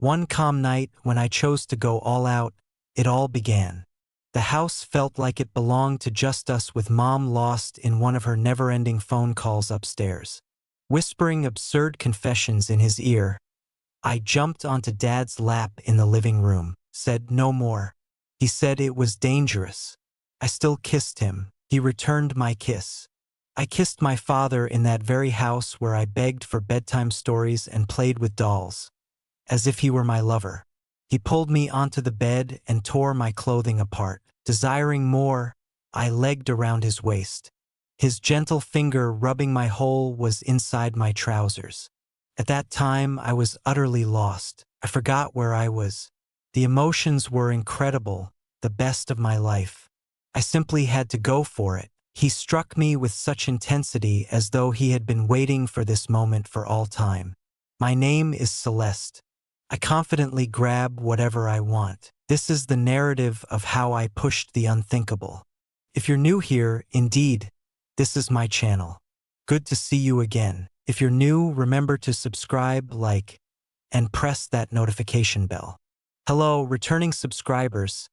One calm night, when I chose to go all out, it all began. The house felt like it belonged to just us, with Mom lost in one of her never-ending phone calls upstairs, whispering absurd confessions in his ear. I jumped onto Dad's lap in the living room, said no more. He said it was dangerous. I still kissed him. He returned my kiss. I kissed my father in that very house where I begged for bedtime stories and played with dolls, as if he were my lover. He pulled me onto the bed and tore my clothing apart. Desiring more, I legged around his waist. His gentle finger rubbing my hole was inside my trousers. At that time, I was utterly lost. I forgot where I was. The emotions were incredible, the best of my life. I simply had to go for it. He struck me with such intensity, as though he had been waiting for this moment for all time. My name is Celeste. I confidently grab whatever I want. This is the narrative of how I pushed the unthinkable. If you're new here, indeed, this is my channel. Good to see you again. If you're new, remember to subscribe, like, and press that notification bell. Hello, returning subscribers.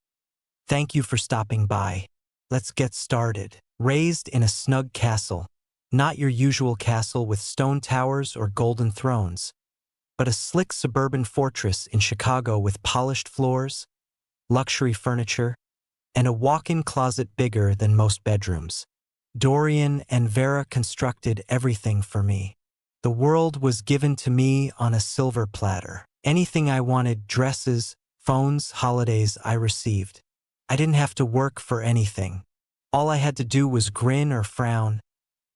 Thank you for stopping by. Let's get started. Raised in a snug castle, not your usual castle with stone towers or golden thrones, but a slick suburban fortress in Chicago with polished floors, luxury furniture, and a walk-in closet bigger than most bedrooms. Dorian and Vera constructed everything for me. The world was given to me on a silver platter. Anything I wanted, dresses, phones, holidays, I received. I didn't have to work for anything. All I had to do was grin or frown,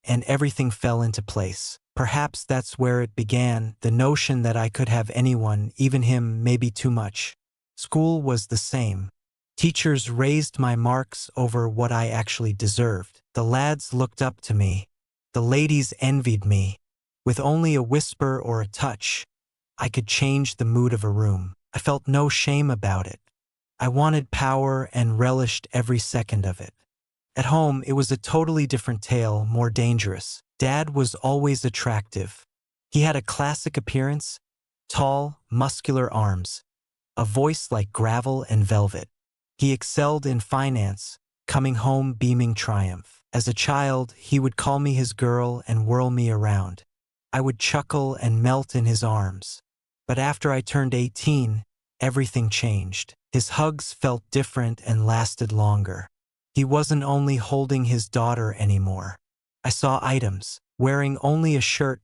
and everything fell into place. Perhaps that's where it began, the notion that I could have anyone, even him, maybe too much. School was the same. Teachers raised my marks over what I actually deserved. The lads looked up to me. The ladies envied me. With only a whisper or a touch, I could change the mood of a room. I felt no shame about it. I wanted power and relished every second of it. At home, it was a totally different tale, more dangerous. Dad was always attractive. He had a classic appearance, tall, muscular arms, a voice like gravel and velvet. He excelled in finance, coming home beaming triumph. As a child, he would call me his girl and whirl me around. I would chuckle and melt in his arms. But after I turned 18, everything changed. His hugs felt different and lasted longer. He wasn't only holding his daughter anymore. I saw items. Wearing only a shirt,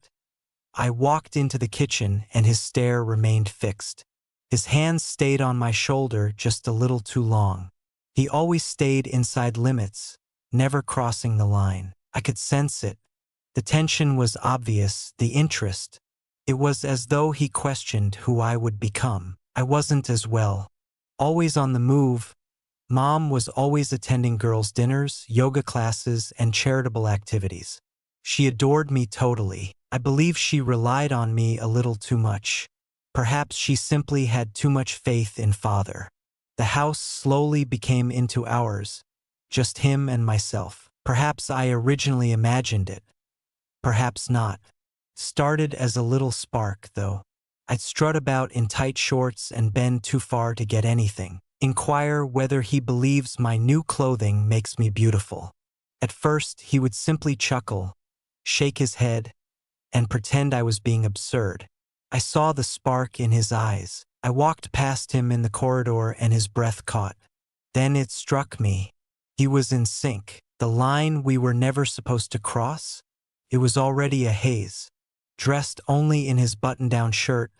I walked into the kitchen and his stare remained fixed. His hands stayed on my shoulder just a little too long. He always stayed inside limits, never crossing the line. I could sense it. The tension was obvious, the interest. It was as though he questioned who I would become. I wasn't as well. Always on the move, Mom was always attending girls' dinners, yoga classes, and charitable activities. She adored me totally. I believe she relied on me a little too much. Perhaps she simply had too much faith in Father. The house slowly became into ours, just him and myself. Perhaps I originally imagined it. Perhaps not. Started as a little spark, though. I'd strut about in tight shorts and bend too far to get anything. Inquire whether he believes my new clothing makes me beautiful. At first, he would simply chuckle, shake his head, and pretend I was being absurd. I saw the spark in his eyes. I walked past him in the corridor and his breath caught. Then it struck me. He was in sync. The line we were never supposed to cross? It was already a haze. Dressed only in his button-down shirt,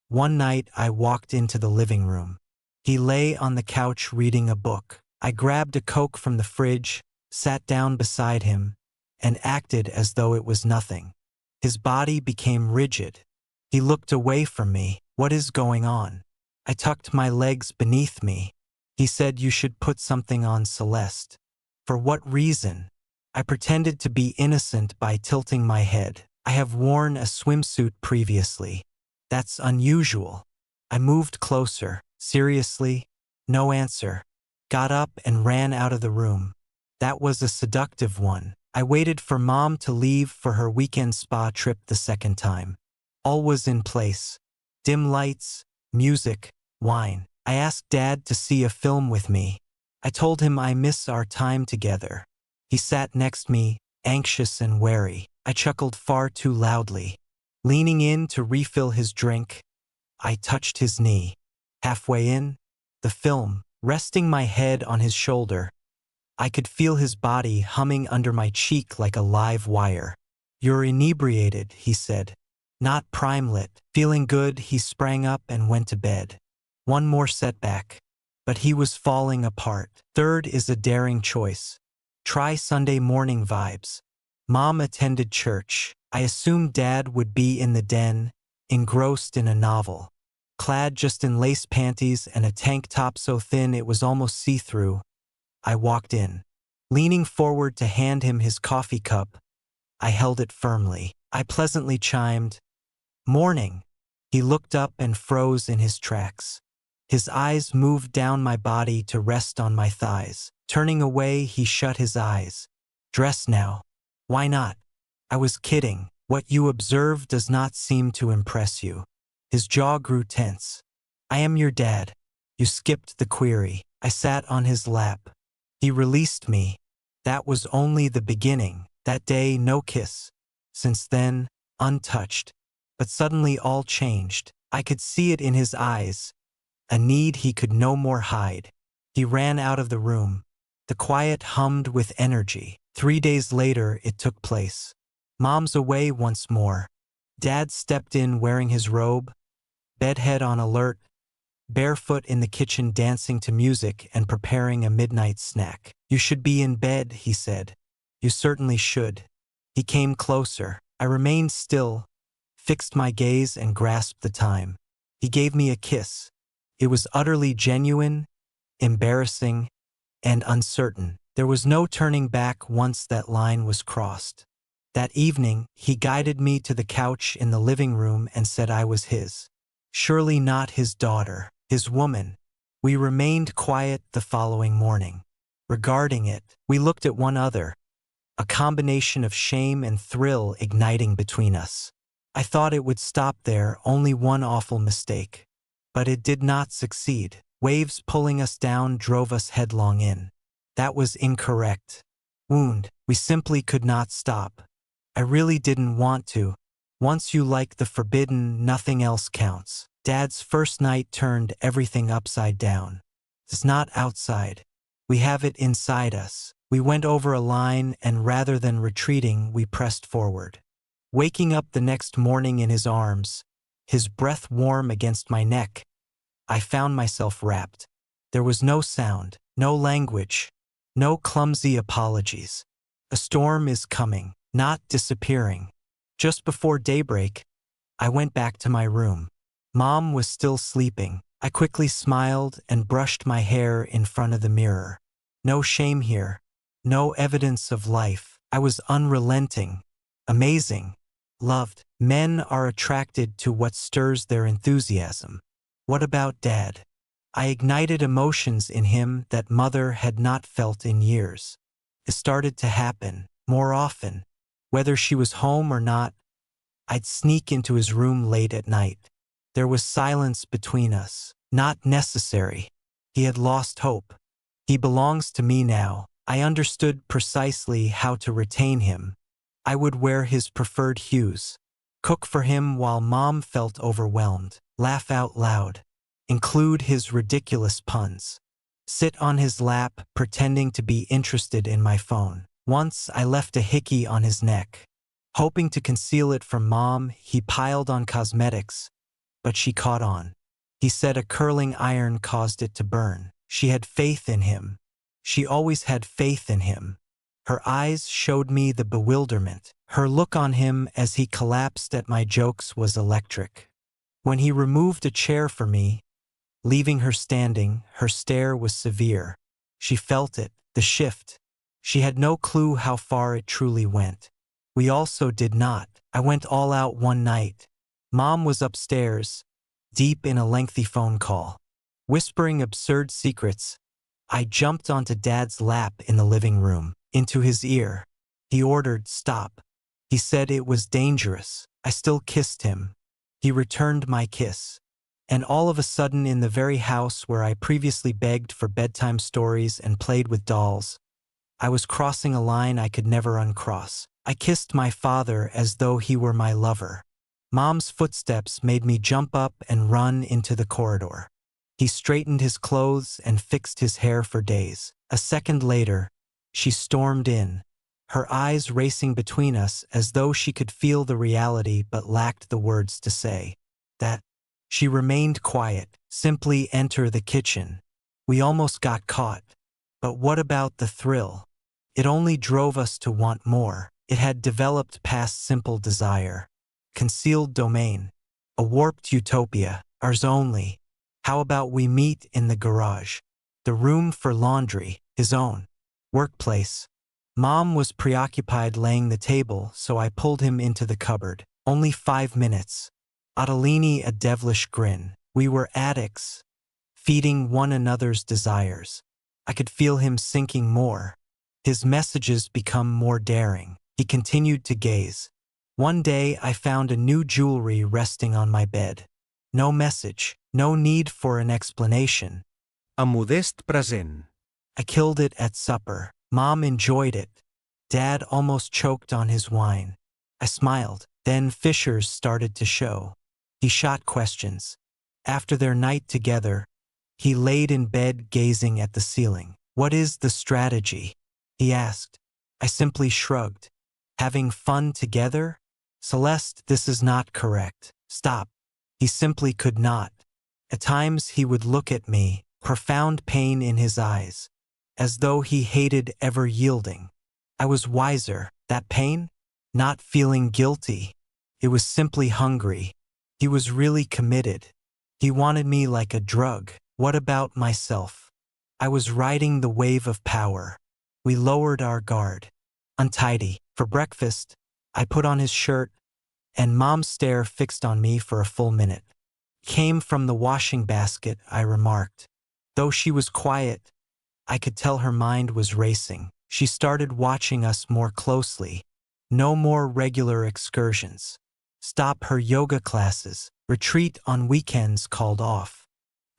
one night I walked into the living room. He lay on the couch reading a book. I grabbed a Coke from the fridge, sat down beside him, and acted as though it was nothing. His body became rigid. He looked away from me. What is going on? I tucked my legs beneath me. He said, "You should put something on, Celeste." For what reason? I pretended to be innocent by tilting my head. I have worn a swimsuit previously. That's unusual. I moved closer. Seriously? No answer. Got up and ran out of the room. That was a seductive one. I waited for Mom to leave for her weekend spa trip the second time. All was in place. Dim lights, music, wine. I asked Dad to see a film with me. I told him I miss our time together. He sat next me, anxious and wary. I chuckled far too loudly. Leaning in to refill his drink, I touched his knee. Halfway in, the film, resting my head on his shoulder, I could feel his body humming under my cheek like a live wire. "You're inebriated," he said. "Not prime-lit." Feeling good, he sprang up and went to bed. One more setback. But he was falling apart. Third is a daring choice. Try Sunday morning vibes. Mom attended church. I assumed Dad would be in the den, engrossed in a novel. Clad just in lace panties and a tank top so thin it was almost see-through, I walked in. Leaning forward to hand him his coffee cup, I held it firmly. I pleasantly chimed, "Morning." He looked up and froze in his tracks. His eyes moved down my body to rest on my thighs. Turning away, he shut his eyes. "Dress now." "Why not?" "I was kidding. What you observe does not seem to impress you." His jaw grew tense. "I am your dad." You skipped the query. I sat on his lap. He released me. That was only the beginning. That day, no kiss. Since then, untouched. But suddenly all changed. I could see it in his eyes, a need he could no more hide. He ran out of the room. The quiet hummed with energy. 3 days later, it took place. Mom's away once more. Dad stepped in wearing his robe, bedhead on alert, barefoot in the kitchen dancing to music and preparing a midnight snack. "You should be in bed," he said. "You certainly should." He came closer. I remained still, fixed my gaze and grasped the time. He gave me a kiss. It was utterly genuine, embarrassing, and uncertain. There was no turning back once that line was crossed. That evening, he guided me to the couch in the living room and said I was his. Surely not his daughter, his woman. We remained quiet the following morning. Regarding it, we looked at one another, a combination of shame and thrill igniting between us. I thought it would stop there, only one awful mistake. But it did not succeed. Waves pulling us down drove us headlong in. That was incorrect. Wound. We simply could not stop. I really didn't want to. Once you like the forbidden, nothing else counts. Dad's first night turned everything upside down. It's not outside. We have it inside us. We went over a line and rather than retreating, we pressed forward. Waking up the next morning in his arms, his breath warm against my neck, I found myself wrapped. There was no sound, no language, no clumsy apologies. A storm is coming, not disappearing. Just before daybreak, I went back to my room. Mom was still sleeping. I quickly smiled and brushed my hair in front of the mirror. No shame here, no evidence of life. I was unrelenting, amazing, loved. Men are attracted to what stirs their enthusiasm. What about Dad? I ignited emotions in him that Mother had not felt in years. It started to happen, more often. Whether she was home or not, I'd sneak into his room late at night. There was silence between us. Not necessary. He had lost hope. He belongs to me now. I understood precisely how to retain him. I would wear his preferred hues, cook for him while Mom felt overwhelmed, laugh out loud, include his ridiculous puns, sit on his lap pretending to be interested in my phone. Once I left a hickey on his neck. Hoping to conceal it from Mom, he piled on cosmetics, but she caught on. He said a curling iron caused it to burn. She had faith in him. She always had faith in him. Her eyes showed me the bewilderment. Her look on him as he collapsed at my jokes was electric. When he removed a chair for me, leaving her standing, her stare was severe. She felt it, the shift. She had no clue how far it truly went. We also did not. I went all out one night. Mom was upstairs, deep in a lengthy phone call. Whispering absurd secrets, I jumped onto Dad's lap in the living room, into his ear. He ordered, "Stop." He said it was dangerous. I still kissed him. He returned my kiss. And all of a sudden, in the very house where I previously begged for bedtime stories and played with dolls, I was crossing a line I could never uncross. I kissed my father as though he were my lover. Mom's footsteps made me jump up and run into the corridor. He straightened his clothes and fixed his hair for days. A second later, she stormed in, her eyes racing between us as though she could feel the reality but lacked the words to say. That. She remained quiet. Simply enter the kitchen. We almost got caught. But what about the thrill? It only drove us to want more. It had developed past simple desire. Concealed domain. A warped utopia. Ours only. How about we meet in the garage? The room for laundry. His own. Workplace. Mom was preoccupied laying the table, so I pulled him into the cupboard. Only 5 minutes. Adelini a devilish grin. We were addicts, feeding one another's desires. I could feel him sinking more. His messages become more daring. He continued to gaze. One day I found a new jewelry resting on my bed. No message, no need for an explanation. A modest present. I killed it at supper. Mom enjoyed it. Dad almost choked on his wine. I smiled. Then fissures started to show. He shot questions. After their night together, he laid in bed gazing at the ceiling. What is the strategy? He asked. I simply shrugged. Having fun together? Celeste, this is not correct. Stop. He simply could not. At times he would look at me, profound pain in his eyes, as though he hated ever yielding. I was wiser. That pain? Not feeling guilty. It was simply hungry. He was really committed. He wanted me like a drug. What about myself? I was riding the wave of power. We lowered our guard. Untidy. For breakfast, I put on his shirt, and Mom's stare fixed on me for a full minute. Came from the washing basket, I remarked. Though she was quiet, I could tell her mind was racing. She started watching us more closely. No more regular excursions. Stop her yoga classes. Retreat on weekends called off.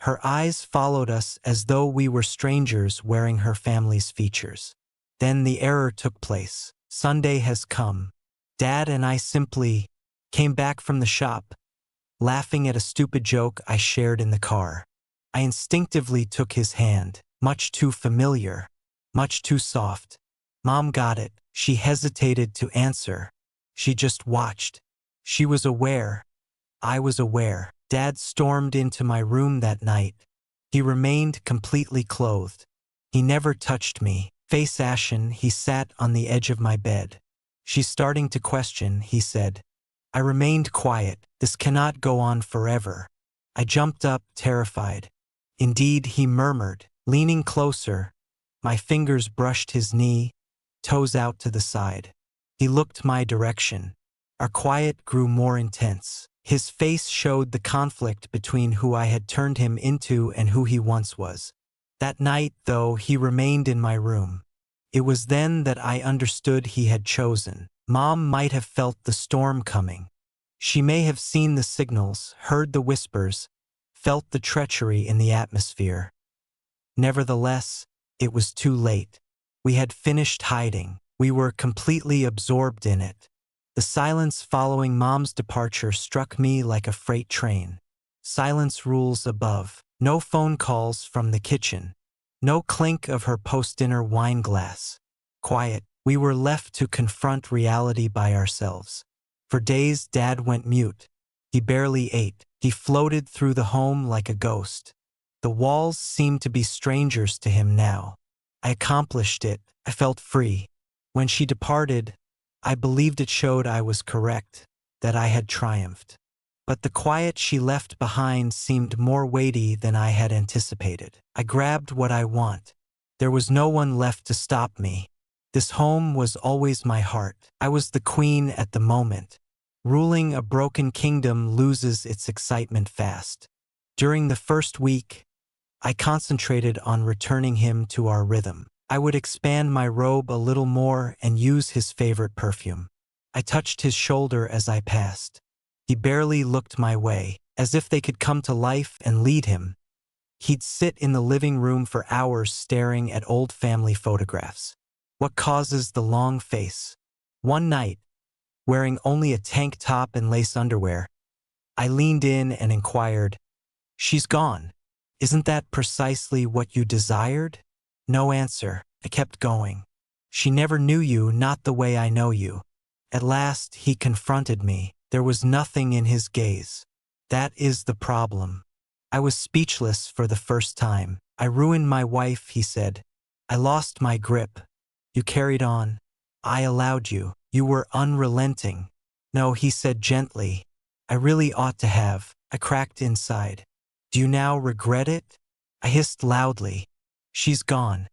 Her eyes followed us as though we were strangers wearing her family's features. Then the error took place. Sunday has come. Dad and I simply came back from the shop, laughing at a stupid joke I shared in the car. I instinctively took his hand. Much too familiar. Much too soft. Mom got it. She hesitated to answer. She just watched. She was aware. I was aware. Dad stormed into my room that night. He remained completely clothed. He never touched me. Face ashen, he sat on the edge of my bed. She's starting to question, he said. I remained quiet. This cannot go on forever. I jumped up, terrified. Indeed, he murmured, leaning closer. My fingers brushed his knee, toes out to the side. He looked my direction. Our quiet grew more intense. His face showed the conflict between who I had turned him into and who he once was. That night, though, he remained in my room. It was then that I understood he had chosen. Mom might have felt the storm coming. She may have seen the signals, heard the whispers, felt the treachery in the atmosphere. Nevertheless, it was too late. We had finished hiding. We were completely absorbed in it. The silence following Mom's departure struck me like a freight train. Silence rules above. No phone calls from the kitchen. No clink of her post-dinner wine glass. Quiet. We were left to confront reality by ourselves. For days, Dad went mute. He barely ate. He floated through the home like a ghost. The walls seemed to be strangers to him now. I accomplished it. I felt free. When she departed, I believed it showed I was correct, that I had triumphed. But the quiet she left behind seemed more weighty than I had anticipated. I grabbed what I want. There was no one left to stop me. This home was always my heart. I was the queen at the moment. Ruling a broken kingdom loses its excitement fast. During the first week, I concentrated on returning him to our rhythm. I would expand my robe a little more and use his favorite perfume. I touched his shoulder as I passed. He barely looked my way. as if they could come to life and lead him. He'd sit in the living room for hours staring at old family photographs. What causes the long face? One night, wearing only a tank top and lace underwear, I leaned in and inquired, "She's gone. Isn't that precisely what you desired?" No answer. I kept going. "She never knew you, not the way I know you." At last, he confronted me. There was nothing in his gaze. That is the problem. I was speechless for the first time. "I ruined my wife," he said. "I lost my grip. You carried on. I allowed you. You were unrelenting." "No," he said gently. "I really ought to have." I cracked inside. "Do you now regret it?" I hissed loudly. "She's gone.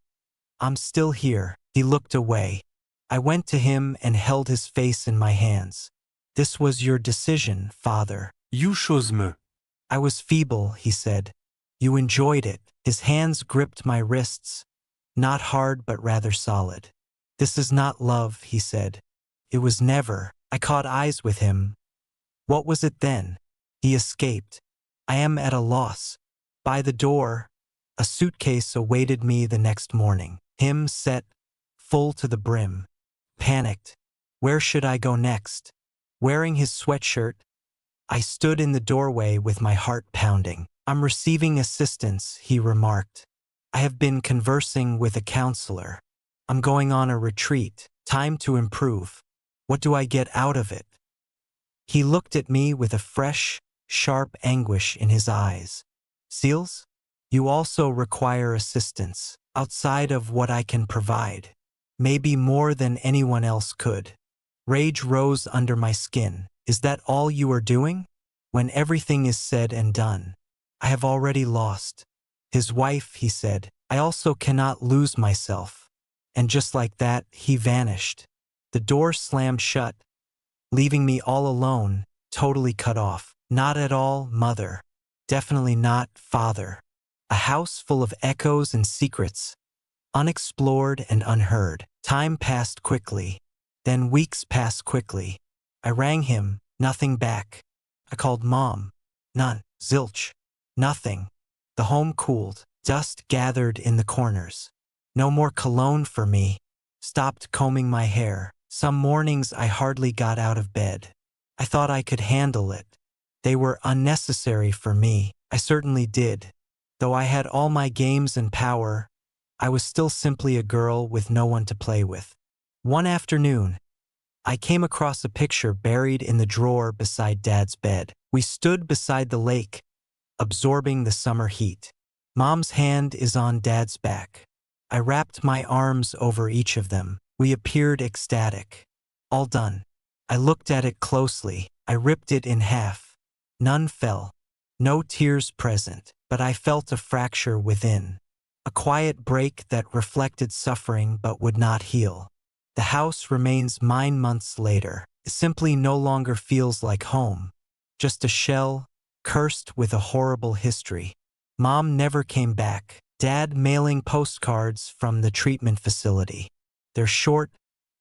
I'm still here." He looked away. I went to him and held his face in my hands. "This was your decision, Father." You chose me. I was feeble, he said. "You enjoyed it." His hands gripped my wrists, not hard but rather solid. "This is not love," he said. "It was never." I caught eyes with him. "What was it then?" He escaped. "I am at a loss." By the door, a suitcase awaited me the next morning. Him set, full to the brim. Panicked. Where should I go next? Wearing his sweatshirt, I stood in the doorway with my heart pounding. "I'm receiving assistance," he remarked. "I have been conversing with a counselor. I'm going on a retreat. Time to improve. What do I get out of it?" He looked at me with a fresh, sharp anguish in his eyes. "Seals, you also require assistance, outside of what I can provide. Maybe more than anyone else could." Rage rose under my skin. "Is that all you are doing? When everything is said and done, I have already lost." "His wife," he said. "I also cannot lose myself." And just like that, he vanished. The door slammed shut, leaving me all alone, totally cut off. Not at all, Mother. Definitely not, Father. A house full of echoes and secrets, unexplored and unheard. Time passed quickly. Then weeks passed quickly. I rang him, nothing back. I called Mom. None. Zilch. Nothing. The home cooled. Dust gathered in the corners. No more cologne for me. Stopped combing my hair. Some mornings I hardly got out of bed. I thought I could handle it. They were unnecessary for me. I certainly did. Though I had all my games and power, I was still simply a girl with no one to play with. One afternoon, I came across a picture buried in the drawer beside Dad's bed. We stood beside the lake, absorbing the summer heat. Mom's hand is on Dad's back. I wrapped my arms over each of them. We appeared ecstatic. All done. I looked at it closely. I ripped it in half. None fell. No tears present, but I felt a fracture within. A quiet break that reflected suffering but would not heal. The house remains mine months later. It simply no longer feels like home. Just a shell, cursed with a horrible history. Mom never came back. Dad mailing postcards from the treatment facility. They're short,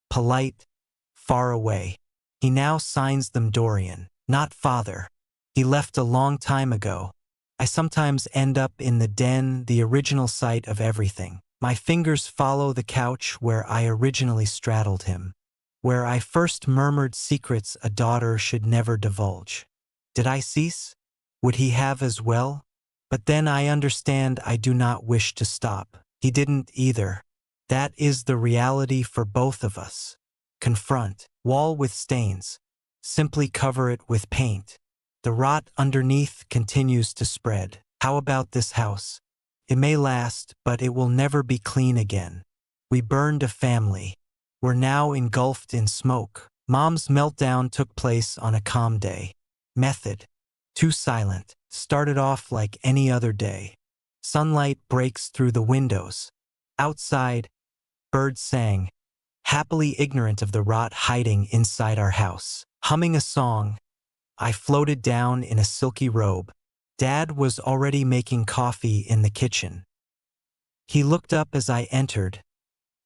polite, far away. He now signs them Dorian, not Father. He left a long time ago. I sometimes end up in the den, the original site of everything. My fingers follow the couch where I originally straddled him, where I first murmured secrets a daughter should never divulge. Did I cease? Would he have as well? But then I understand I do not wish to stop. He didn't either. That is the reality for both of us. Confront. Wall with stains. Simply cover it with paint. The rot underneath continues to spread. How about this house? It may last, but it will never be clean again. We burned a family. We're now engulfed in smoke. Mom's meltdown took place on a calm day. Method. Too silent. Started off like any other day. Sunlight breaks through the windows. Outside, birds sang, happily ignorant of the rot hiding inside our house. Humming a song, I floated down in a silky robe. Dad was already making coffee in the kitchen. He looked up as I entered,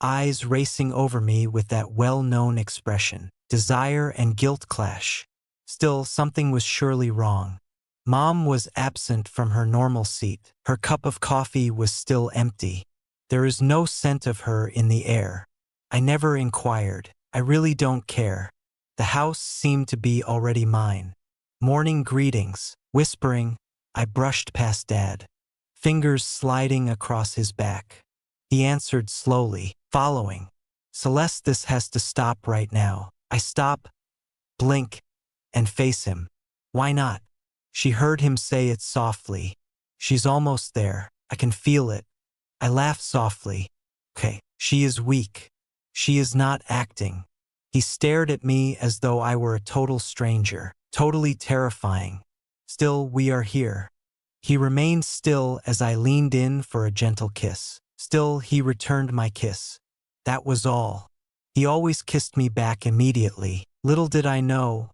eyes racing over me with that well-known expression. Desire and guilt clash. Still, something was surely wrong. Mom was absent from her normal seat. Her cup of coffee was still empty. There is no scent of her in the air. I never inquired. I really don't care. The house seemed to be already mine. Morning greetings, whispering. I brushed past Dad, fingers sliding across his back. He answered slowly, following. Celeste, this has to stop right now. I stop, blink, and face him. Why not? She heard him say it softly. She's almost there. I can feel it. I laughed softly. Okay, she is weak. She is not acting. He stared at me as though I were a total stranger, totally terrifying. Still, we are here. He remained still as I leaned in for a gentle kiss. Still, he returned my kiss. That was all. He always kissed me back immediately. Little did I know,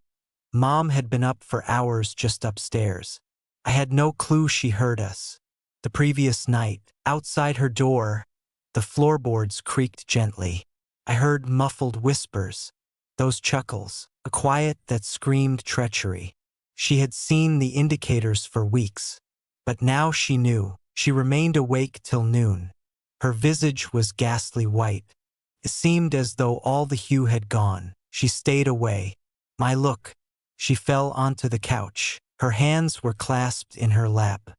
Mom had been up for hours just upstairs. I had no clue she heard us. The previous night, outside her door, the floorboards creaked gently. I heard muffled whispers, those chuckles, a quiet that screamed treachery. She had seen the indicators for weeks, but now she knew. She remained awake till noon. Her visage was ghastly white. It seemed as though all the hue had gone. She stayed away. My look. She fell onto the couch. Her hands were clasped in her lap.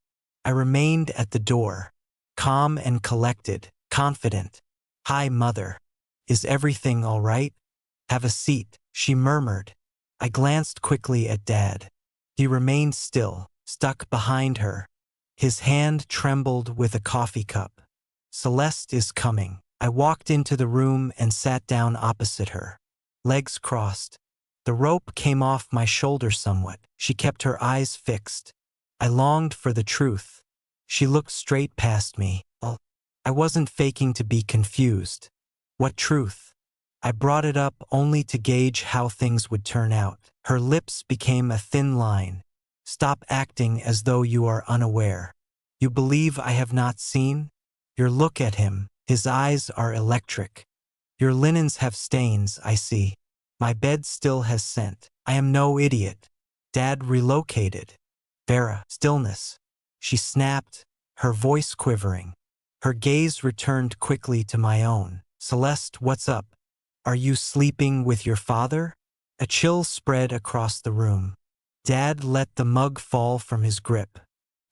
I remained at the door, calm and collected, confident. Hi, Mother. Is everything all right? Have a seat, she murmured. I glanced quickly at Dad. He remained still, stuck behind her. His hand trembled with a coffee cup. Celeste is coming. I walked into the room and sat down opposite her. Legs crossed. The rope came off my shoulder somewhat. She kept her eyes fixed. I longed for the truth. She looked straight past me. I wasn't faking to be confused. What truth? I brought it up only to gauge how things would turn out. Her lips became a thin line. Stop acting as though you are unaware. You believe I have not seen? Your look at him. His eyes are electric. Your linens have stains, I see. My bed still has scent. I am no idiot. Dad relocated. Vera, stillness. She snapped, her voice quivering. Her gaze returned quickly to my own. Celeste, what's up? Are you sleeping with your father? A chill spread across the room. Dad let the mug fall from his grip.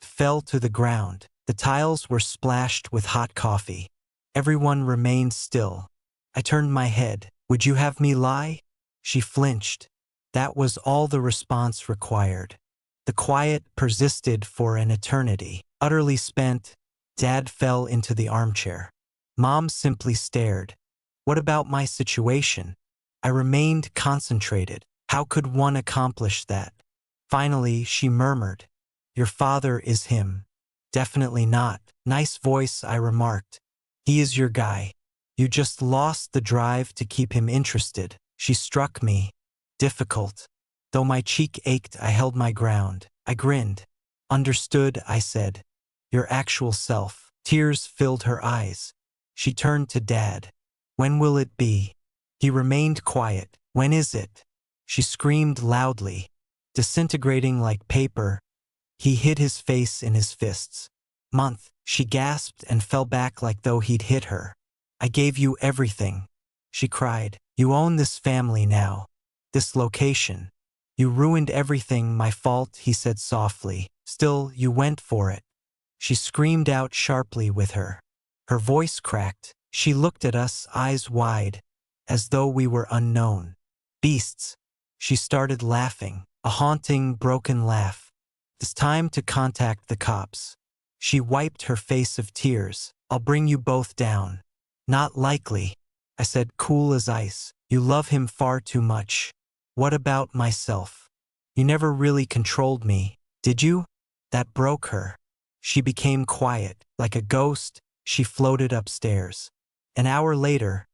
Fell to the ground. The tiles were splashed with hot coffee. Everyone remained still. I turned my head. Would you have me lie? She flinched. That was all the response required. The quiet persisted for an eternity. Utterly spent, Dad fell into the armchair. Mom simply stared. What about my situation? I remained concentrated. How could one accomplish that? Finally, she murmured, Your father is him. Definitely not. Nice voice, I remarked. He is your guy. You just lost the drive to keep him interested. She struck me. Difficult. Though my cheek ached, I held my ground. I grinned. Understood, I said. Your actual self. Tears filled her eyes. She turned to Dad. When will it be? He remained quiet. When is it? She screamed loudly. Disintegrating like paper, he hid his face in his fists. Month, she gasped and fell back like though he'd hit her. I gave you everything. She cried. You own this family now. This location. You ruined everything, my fault, he said softly. Still, you went for it. She screamed out sharply with her. Her voice cracked. She looked at us, eyes wide, as though we were unknown. Beasts. She started laughing, a haunting, broken laugh. It's time to contact the cops. She wiped her face of tears. I'll bring you both down. Not likely, I said, cool as ice. You love him far too much. What about myself? You never really controlled me, did you? That broke her. She became quiet. Like a ghost, she floated upstairs. An hour later,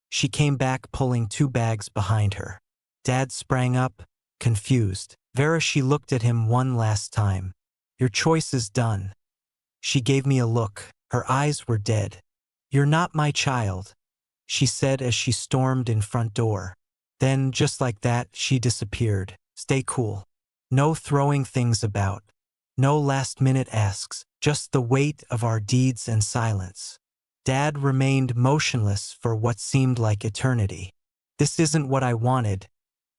she came back pulling 2 bags behind her. Dad sprang up, confused. Vera, she looked at him one last time. Your choice is done. She gave me a look. Her eyes were dead. You're not my child, she said as she stormed in front door. Then, just like that, she disappeared. Stay cool. No throwing things about. No last-minute asks, just the weight of our deeds and silence. Dad remained motionless for what seemed like eternity. "This isn't what I wanted,"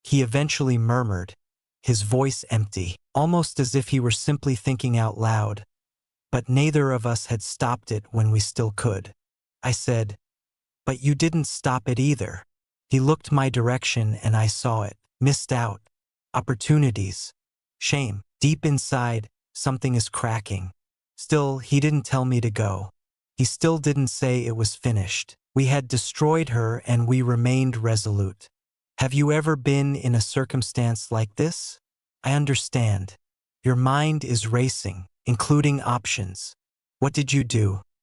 he eventually murmured, his voice empty, almost as if he were simply thinking out loud. But neither of us had stopped it when we still could. I said, "But you didn't stop it either." He looked my direction and I saw it. Missed out. Opportunities. Shame. Deep inside, something is cracking. Still, he didn't tell me to go. He still didn't say it was finished. We had destroyed her and we remained resolute. Have you ever been in a circumstance like this? I understand. Your mind is racing, including options. What did you do?